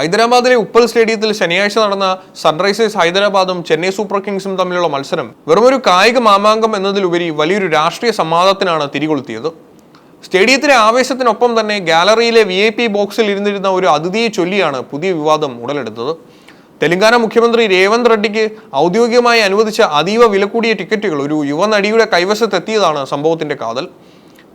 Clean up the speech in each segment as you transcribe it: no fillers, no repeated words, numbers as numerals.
ഹൈദരാബാദിലെ ഉപ്പൽ സ്റ്റേഡിയത്തിൽ ശനിയാഴ്ച നടന്ന സൺറൈസേഴ്സ് ഹൈദരാബാദും ചെന്നൈ സൂപ്പർ കിങ്സും തമ്മിലുള്ള മത്സരം വെറുമൊരു കായിക മാമാങ്കം എന്നതിലുപരി വലിയൊരു രാഷ്ട്രീയ സംവാദത്തിനാണ് തിരികൊളുത്തിയത്. സ്റ്റേഡിയത്തിലെ ആവേശത്തിനൊപ്പം തന്നെ ഗാലറിയിലെ VIP ബോക്സിൽ ഇരുന്നിരുന്ന ഒരു അതിഥിയെ ചൊല്ലിയാണ് പുതിയ വിവാദം ഉടലെടുത്തത്. തെലങ്കാന മുഖ്യമന്ത്രി രേവന്ത് റെഡ്ഡിക്ക് ഔദ്യോഗികമായി അനുവദിച്ച അതീവ വിലകൂടിയ ടിക്കറ്റുകൾ ഒരു യുവനടിയുടെ കൈവശത്തെത്തിയതാണ് സംഭവത്തിന്റെ കാതൽ.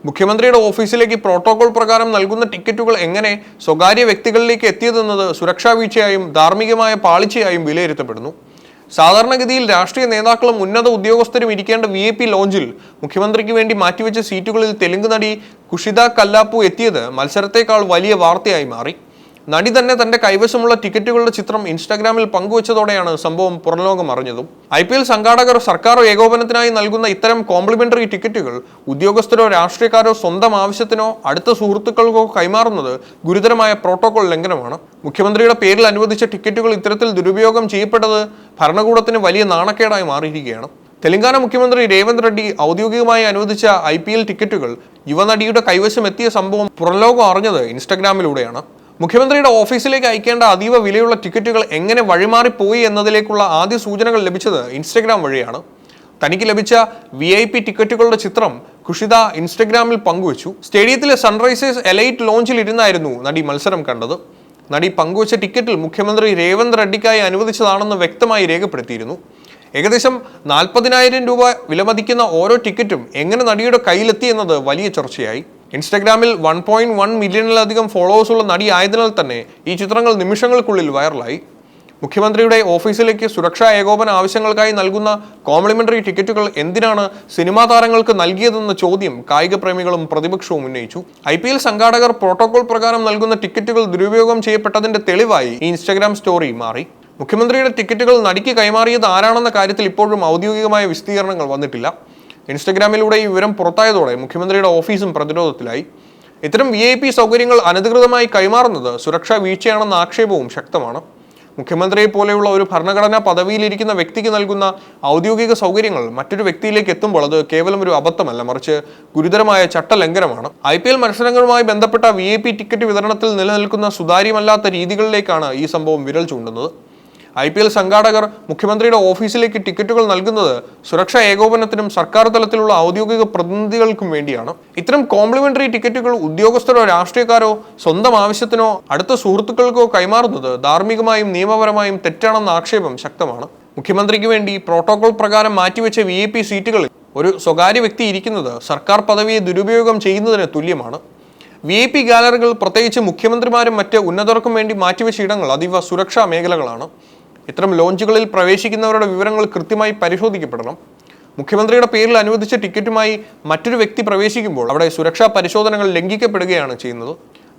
മുഖ്യമന്ത്രിയുടെ ഓഫീസിലേക്ക് പ്രോട്ടോകോൾ പ്രകാരം നൽകുന്ന ടിക്കറ്റുകൾ എങ്ങനെ സ്വകാര്യ വ്യക്തികളിലേക്ക് എത്തിയതെന്നത് സുരക്ഷാ വീഴ്ചയായും ധാർമ്മികമായ പാളിച്ചയായും വിലയിരുത്തപ്പെടുന്നു. സാധാരണഗതിയിൽ രാഷ്ട്രീയ നേതാക്കളും ഉന്നത ഉദ്യോഗസ്ഥരും ഇരിക്കേണ്ട VIP ലോഞ്ചിൽ മുഖ്യമന്ത്രിക്ക് വേണ്ടി മാറ്റിവെച്ച സീറ്റുകളിൽ തെലുങ്ക് നടി കുഷിത കല്ലാപ്പു എത്തിയത് മത്സരത്തെക്കാൾ വലിയ വാർത്തയായി മാറി. നടി തന്നെ തന്റെ കൈവശമുള്ള ടിക്കറ്റുകളുടെ ചിത്രം ഇൻസ്റ്റാഗ്രാമിൽ പങ്കുവച്ചതോടെയാണ് സംഭവം പുറംലോകം അറിഞ്ഞതും. IPL സംഘാടകർ സർക്കാർ ഏകോപനത്തിനായി നൽകുന്ന ഇത്തരം കോംപ്ലിമെന്ററി ടിക്കറ്റുകൾ ഉദ്യോഗസ്ഥരോ രാഷ്ട്രീയക്കാരോ സ്വന്തം ആവശ്യത്തിനോ അടുത്ത സുഹൃത്തുക്കൾക്കോ കൈമാറുന്നത് ഗുരുതരമായ പ്രോട്ടോകോൾ ലംഘനമാണ്. മുഖ്യമന്ത്രിയുടെ പേരിൽ അനുവദിച്ച ടിക്കറ്റുകൾ ഇത്തരത്തിൽ ദുരുപയോഗം ചെയ്യപ്പെട്ടത് ഭരണകൂടത്തിന് വലിയ നാണക്കേടായി മാറിയിരിക്കുകയാണ്. തെലങ്കാന മുഖ്യമന്ത്രി രേവന്ത് റെഡ്ഡി ഔദ്യോഗികമായി അനുവദിച്ച IPL ടിക്കറ്റുകൾ യുവനടിയുടെ കൈവശം എത്തിയ സംഭവം പുറംലോകം അറിഞ്ഞത് ഇൻസ്റ്റാഗ്രാമിലൂടെയാണ്. മുഖ്യമന്ത്രിയുടെ ഓഫീസിലേക്ക് അയക്കേണ്ട അതീവ വിലയുള്ള ടിക്കറ്റുകൾ എങ്ങനെ വഴിമാറിപ്പോയി എന്നതിലേക്കുള്ള ആദ്യ സൂചനകൾ ലഭിച്ചത് ഇൻസ്റ്റഗ്രാം വഴിയാണ്. തനിക്ക് ലഭിച്ച VIP ടിക്കറ്റുകളുടെ ചിത്രം കുഷിത ഇൻസ്റ്റഗ്രാമിൽ പങ്കുവച്ചു. സ്റ്റേഡിയത്തിലെ സൺറൈസേഴ്സ് എലൈറ്റ് ലോഞ്ചിൽ ഇരുന്നായിരുന്നു നടി മത്സരം കണ്ടത്. നടി പങ്കുവച്ച ടിക്കറ്റിൽ മുഖ്യമന്ത്രി രേവന്ത് റെഡ്ഡിക്കായി അനുവദിച്ചതാണെന്ന് വ്യക്തമായി രേഖപ്പെടുത്തിയിരുന്നു. ഏകദേശം 40,000 രൂപ വിലമതിക്കുന്ന ഓരോ ടിക്കറ്റും എങ്ങനെ നടിയുടെ കയ്യിലെത്തി എന്നത് വലിയ ചർച്ചയായി. ഇൻസ്റ്റഗ്രാമിൽ 1.1 മില്യണിലധികം ഫോളോവേഴ്സ് ഉള്ള നടി ആയതിനാൽ തന്നെ ഈ ചിത്രങ്ങൾ നിമിഷങ്ങൾക്കുള്ളിൽ വൈറലായി. മുഖ്യമന്ത്രിയുടെ ഓഫീസിലേക്ക് സുരക്ഷാ ഏകോപന ആവശ്യങ്ങൾക്കായി നൽകുന്ന കോംപ്ലിമെന്ററി ടിക്കറ്റുകൾ എന്തിനാണ് സിനിമാ താരങ്ങൾക്ക് നൽകിയതെന്ന ചോദ്യം കായിക പ്രേമികളും പ്രതിപക്ഷവും ഉന്നയിച്ചു. IPL സംഘാടകർ പ്രോട്ടോകോൾ പ്രകാരം നൽകുന്ന ടിക്കറ്റുകൾ ദുരുപയോഗം ചെയ്യപ്പെട്ടതിന്റെ തെളിവായി ഈ ഇൻസ്റ്റഗ്രാം സ്റ്റോറി മാറി. മുഖ്യമന്ത്രിയുടെ ടിക്കറ്റുകൾ നടിക്ക് കൈമാറിയത് ആരാണെന്ന കാര്യത്തിൽ ഇപ്പോഴും ഔദ്യോഗികമായ വിശദീകരണങ്ങൾ വന്നിട്ടില്ല. ഇൻസ്റ്റഗ്രാമിലൂടെ ഈ വിവരം പുറത്തായതോടെ മുഖ്യമന്ത്രിയുടെ ഓഫീസും പ്രതിരോധത്തിലായി. ഇത്തരം VIP സൗകര്യങ്ങൾ അനധികൃതമായി കൈമാറുന്നത് സുരക്ഷാ വീഴ്ചയാണെന്ന ആക്ഷേപവും ശക്തമാണ്. മുഖ്യമന്ത്രിയെ പോലെയുള്ള ഒരു ഭരണഘടനാ പദവിയിലിരിക്കുന്ന വ്യക്തിക്ക് നൽകുന്ന ഔദ്യോഗിക സൗകര്യങ്ങൾ മറ്റൊരു വ്യക്തിയിലേക്ക് എത്തുമ്പോൾ അത് കേവലം ഒരു അബദ്ധമല്ല, മറിച്ച് ഗുരുതരമായ ചട്ടലംഘനമാണ്. IPL മത്സരങ്ങളുമായി ബന്ധപ്പെട്ട VIP ടിക്കറ്റ് വിതരണത്തിൽ നിലനിൽക്കുന്ന സുതാര്യമല്ലാത്ത രീതികളിലേക്കാണ് ഈ സംഭവം വിരൽ ചൂണ്ടുന്നത്. IPL സംഘാടകർ മുഖ്യമന്ത്രിയുടെ ഓഫീസിലേക്ക് ടിക്കറ്റുകൾ നൽകുന്നത് സുരക്ഷാ ഏകോപനത്തിനും സർക്കാർ തലത്തിലുള്ള ഔദ്യോഗിക പ്രതിനിധികൾക്കും വേണ്ടിയാണ്. ഇത്തരം കോംപ്ലിമെന്ററി ടിക്കറ്റുകൾ ഉദ്യോഗസ്ഥരോ രാഷ്ട്രീയക്കാരോ സ്വന്തം ആവശ്യത്തിനോ അടുത്ത സുഹൃത്തുക്കൾക്കോ കൈമാറുന്നത് ധാർമ്മികമായും നിയമപരമായും തെറ്റാണെന്ന ആക്ഷേപം ശക്തമാണ്. മുഖ്യമന്ത്രിക്ക് വേണ്ടി പ്രോട്ടോകോൾ പ്രകാരം മാറ്റിവെച്ച VIP സീറ്റുകളിൽ ഒരു സ്വകാര്യ വ്യക്തി ഇരിക്കുന്നത് സർക്കാർ പദവിയെ ദുരുപയോഗം ചെയ്യുന്നതിന് തുല്യമാണ്. VIP ഗാലറികൾ, പ്രത്യേകിച്ച് മുഖ്യമന്ത്രിമാരും മറ്റ് ഉന്നതർക്കും വേണ്ടി മാറ്റിവെച്ച ഇടങ്ങൾ അതീവ സുരക്ഷാ മേഖലകളാണ്. ഇത്തരം ലോഞ്ചുകളിൽ പ്രവേശിക്കുന്നവരുടെ വിവരങ്ങൾ കൃത്യമായി പരിശോധിക്കപ്പെടണം. മുഖ്യമന്ത്രിയുടെ പേരിൽ അനുവദിച്ച ടിക്കറ്റുമായി മറ്റൊരു വ്യക്തി പ്രവേശിക്കുമ്പോൾ അവിടെ സുരക്ഷാ പരിശോധനകൾ ലംഘിക്കപ്പെടുകയാണ് ചെയ്യുന്നത്.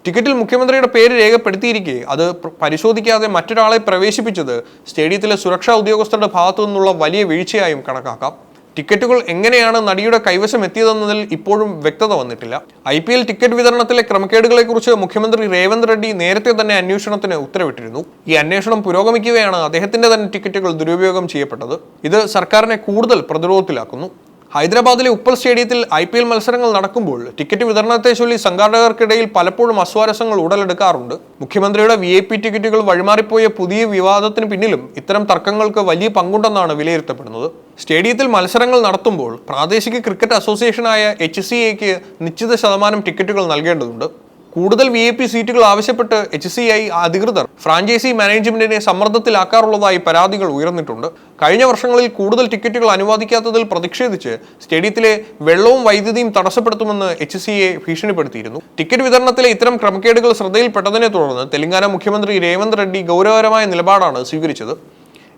ടിക്കറ്റിൽ മുഖ്യമന്ത്രിയുടെ പേര് രേഖപ്പെടുത്തിയിരിക്കെ അത് പരിശോധിക്കാതെ മറ്റൊരാളെ പ്രവേശിപ്പിച്ചത് സ്റ്റേഡിയത്തിലെ സുരക്ഷാ ഉദ്യോഗസ്ഥരുടെ ഭാഗത്തു നിന്നുള്ള വലിയ വീഴ്ചയായും കണക്കാക്കാം. ടിക്കറ്റുകൾ എങ്ങനെയാണ് നടിയുടെ കൈവശം എത്തിയതെന്നതിൽ ഇപ്പോഴും വ്യക്തത വന്നിട്ടില്ല. IPL ടിക്കറ്റ് വിതരണത്തിലെ ക്രമക്കേടുകളെക്കുറിച്ച് മുഖ്യമന്ത്രി രേവന്ത് റെഡ്ഡി നേരത്തെ തന്നെ അന്വേഷണത്തിന് ഉത്തരവിട്ടിരുന്നു. ഈ അന്വേഷണം പുരോഗമിക്കുകയാണ് അദ്ദേഹത്തിന്റെ തന്നെ ടിക്കറ്റുകൾ ദുരുപയോഗം ചെയ്യപ്പെട്ടത്. ഇത് സർക്കാരിനെ കൂടുതൽ പ്രതിരോധത്തിലാക്കുന്നു. ഹൈദരാബാദിലെ ഉപ്പൽ സ്റ്റേഡിയത്തിൽ IPL മത്സരങ്ങൾ നടക്കുമ്പോൾ ടിക്കറ്റ് വിതരണത്തെ ചൊല്ലി സംഘാടകർക്കിടയിൽ പലപ്പോഴും അസ്വാരസ്യങ്ങൾ ഉടലെടുക്കാറുണ്ട്. മുഖ്യമന്ത്രിയുടെ VIP ടിക്കറ്റുകൾ വഴിമാറിപ്പോയ പുതിയ വിവാദത്തിന് പിന്നിലും ഇത്തരം തർക്കങ്ങൾക്ക് വലിയ പങ്കുണ്ടെന്നാണ് വിലയിരുത്തപ്പെടുന്നത്. സ്റ്റേഡിയത്തിൽ മത്സരങ്ങൾ നടത്തുമ്പോൾ പ്രാദേശിക ക്രിക്കറ്റ് അസോസിയേഷനായ HCAക്ക് നിശ്ചിത ശതമാനം ടിക്കറ്റുകൾ നൽകേണ്ടതുണ്ട്. കൂടുതൽ VIP സീറ്റുകൾ ആവശ്യപ്പെട്ട് HCI അധികൃതർ ഫ്രാഞ്ചൈസി മാനേജ്മെന്റിനെ സമ്മർദ്ദത്തിലാക്കാറുള്ളതായി പരാതികൾ ഉയർന്നിട്ടുണ്ട്. കഴിഞ്ഞ വർഷങ്ങളിൽ കൂടുതൽ ടിക്കറ്റുകൾ അനുവദിക്കാത്തതിൽ പ്രതിഷേധിച്ച് സ്റ്റേഡിയത്തിലെ വെള്ളവും വൈദ്യുതിയും തടസ്സപ്പെടുത്തുമെന്ന് HCA ഭീഷണിപ്പെടുത്തിയിരുന്നു. ടിക്കറ്റ് വിതരണത്തിലെ ഇത്തരം ക്രമക്കേടുകൾ ശ്രദ്ധയിൽപ്പെട്ടതിനെ തുടർന്ന് തെലങ്കാന മുഖ്യമന്ത്രി രേവന്ത് റെഡ്ഡി ഗൗരവകരമായ നിലപാടാണ് സ്വീകരിച്ചത്.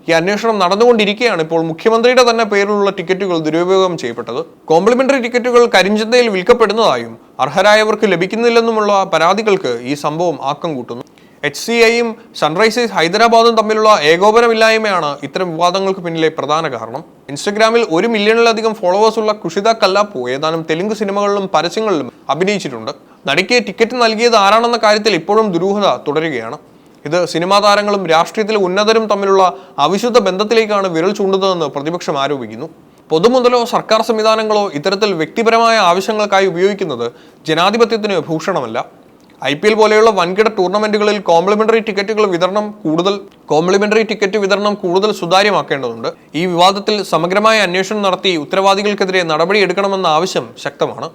ഈ അന്വേഷണം നടന്നുകൊണ്ടിരിക്കുകയാണ് ഇപ്പോൾ മുഖ്യമന്ത്രിയുടെ തന്നെ പേരിലുള്ള ടിക്കറ്റുകൾ ദുരുപയോഗം ചെയ്യപ്പെട്ടത്. കോംപ്ലിമെന്ററി ടിക്കറ്റുകൾ കരിഞ്ചന്തയിൽ വിൽക്കപ്പെടുന്നതായും അർഹരായവർക്ക് ലഭിക്കുന്നില്ലെന്നുമുള്ള പരാതികൾക്ക് ഈ സംഭവം ആക്കം കൂട്ടുന്നു. HCIയും സൺറൈസേഴ്സ് ഹൈദരാബാദും തമ്മിലുള്ള ഏകോപനമില്ലായ്മയാണ് ഇത്തരം വിവാദങ്ങൾക്ക് പിന്നിലെ പ്രധാന കാരണം. ഇൻസ്റ്റഗ്രാമിൽ 1 മില്യണിലധികം ഫോളോവേഴ്സ് ഉള്ള കുഷിത കല്ലാപ്പു ഏതാനും തെലുങ്ക് സിനിമകളിലും പരസ്യങ്ങളിലും അഭിനയിച്ചിട്ടുണ്ട്. നടിക്ക് ടിക്കറ്റ് നൽകിയത് ആരാണെന്ന കാര്യത്തിൽ ഇപ്പോഴും ദുരൂഹത തുടരുകയാണ്. ഇത് സിനിമാ താരങ്ങളും രാഷ്ട്രീയത്തിലെ ഉന്നതരും തമ്മിലുള്ള അവിശുദ്ധ ബന്ധത്തിലേക്കാണ് വിരൽ ചൂണ്ടുന്നതെന്ന് പ്രതിപക്ഷം ആരോപിക്കുന്നു. പൊതുമുതലോ സർക്കാർ സംവിധാനങ്ങളോ ഇത്തരത്തിൽ വ്യക്തിപരമായ ആവശ്യങ്ങൾക്കായി ഉപയോഗിക്കുന്നത് ജനാധിപത്യത്തിന് ഭൂഷണമല്ല. IPL പോലെയുള്ള വൻകിട ടൂർണമെന്റുകളിൽ കോംപ്ലിമെന്ററി ടിക്കറ്റ് വിതരണം കൂടുതൽ സുതാര്യമാക്കേണ്ടതുണ്ട്. ഈ വിവാദത്തിൽ സമഗ്രമായ അന്വേഷണം നടത്തി ഉത്തരവാദികൾക്കെതിരെ നടപടിയെടുക്കണമെന്ന ആവശ്യം ശക്തമാണ്.